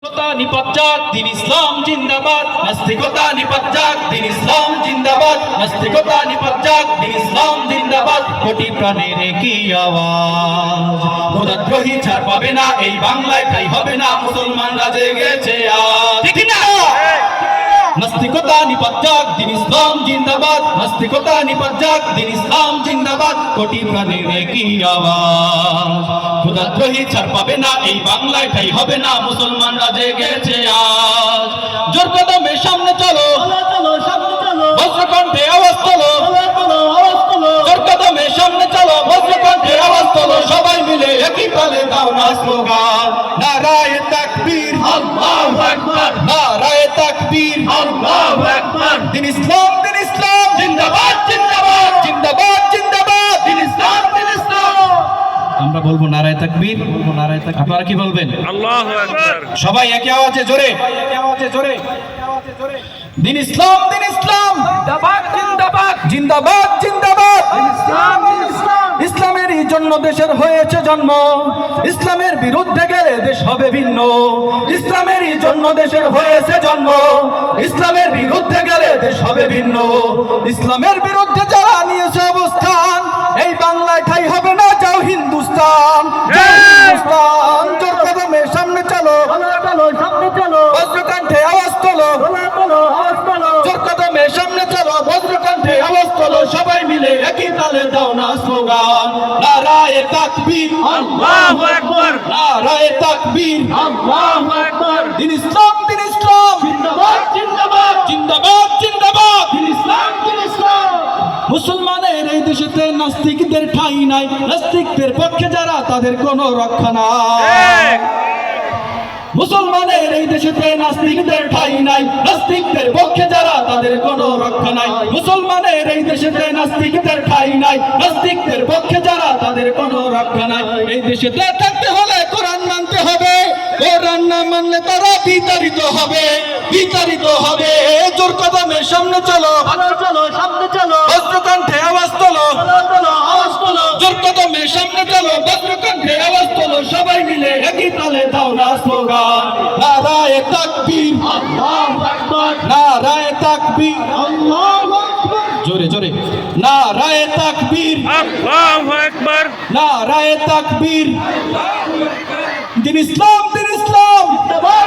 নিপজ্জাক দিন ইসলাম জিন্দাবাদ, নাস্তিকতা নিপজ্জাক দিন ইসলাম জিন্দাবাদ, নাস্তিকতা নিপজ্জাক দিন ইসলাম জিন্দাবাদ। কোটি প্রাণের একই আওয়াজ, খোদাদ্রোহী ছাড় পাবে না এই বাংলায়, ঠাই হবে না মুসলমানরা জেগেছে আজ। ঠিক না? নাস্তিকতা নিপজ্জাক দিন ইসলাম জিন্দাবাদ, নাস্তিকতা নিপজ্জাক দিন ইসলাম জিন্দাবাদ। কোটি প্রাণের একই আওয়াজ, খোদাদ্রোহী ছাড় পাবে না এই বাংলায়, ঠাই হবে না মুসলমানরা জেগেছে আজ। জোর কদমে সামনে চলো, বজ্রকণ্ঠে আওয়াজ তোলো, জোর কদমে সামনে চলো, বজ্রকণ্ঠে আওয়াজ তোলো। সবাই মিলে একই তালে দাও না স্লোগান, নারায়ে তাকবীর আল্লাহু আকবার, নারায়ে তাকবীর আল্লাহু আকবার। দিন ইসলাম জিন্দাবাদ জিন্দাবাদ জিন্দাবাদ জিন্দাবাদ, দিন ইসলাম। আমরা বলবো নারায়ে তাকবীর, বলবো নারায়ে তাকবীর। আপনারা কি বলবেন? আল্লাহু আকবার। সবাই একই আওয়াজে জোরে, একই আওয়াজে জোরে। দিন ইসলাম জিন্দাবাদ জিন্দাবাদ জিন্দাবাদ জিন্দাবাদ, দিন ইসলাম। ইসলামেরই জন্য দেশের হয়েছে জন্ম, ইসলামের বিরুদ্ধে গেলে দেশ হবে ভিন্ন। ইসলামেরই জন্য দেশের হয়েছে জন্ম, ইসলামের বিরুদ্ধে গেলে দেশ হবে ভিন্ন। ইসলামের বিরুদ্ধে যারা নিয়েছে অবস্থান, এই বাংলায় ঠাই হবে না, যাও হিন্দুস্তান, যাও হিন্দুস্তান। জোর কদমে সামনে চলো, সামনে চলো, বজ্রকণ্ঠে আওয়াজ তোলো, জোর কদমে সামনে চলো, বজ্রকণ্ঠে আওয়াজ তোলো। সবাই মিলে একই তালে দাও না স্লোগান, নারায়ে তাকবীর আল্লাহু আকবার, নারায়ে তাকবীর আল্লাহু আকবার। দিন ইসলাম জিন্দাবাদ জিন্দাবাদ জিন্দাবাদ জিন্দাবাদ, দিন ইসলাম। মুসলমানের এই দেশেতে নাস্তিকদের ঠাঁই নাই, নাস্তিকদের পক্ষে যারা তাদের কোনো রক্ষা নাই। মুসলমানের এই দেশেতে নাস্তিকদের ঠাঁই নাই, নাস্তিকদের পক্ষে যারা তাদের কোনো রক্ষা নাই। মুসলমানের এই দেশেতে নাস্তিকদের ঠাঁই নাই, নাস্তিকদের পক্ষে যারা তাদের কোনো রক্ষা নাই। এই দেশেতে থাকতে হলে কোরআন মানতে হবে, কোরআন না মানলে তারা বিতাড়িত হবে, বিতাড়িত হবে। জোর কদমে সামনে চলো, সামনে চলো, বজ্রকণ্ঠে আওয়াজ তোলো, আওয়াজ তোলো, জোর কদমে সামনে চলো, বজ্রকণ্ঠে আওয়াজ তোলো। সবাই মিলে একই তালে দাও না স্লোগান, নারায়ে তাকবীর আল্লাহু আকবার, নারায়ে তাকবীর আল্লাহু আকবার। জোরে জোরে, নারায়ে তাকবীর আল্লাহু আকবার, নারায়ে তাকবীর। দিন ইসলাম জিন্দাবাদ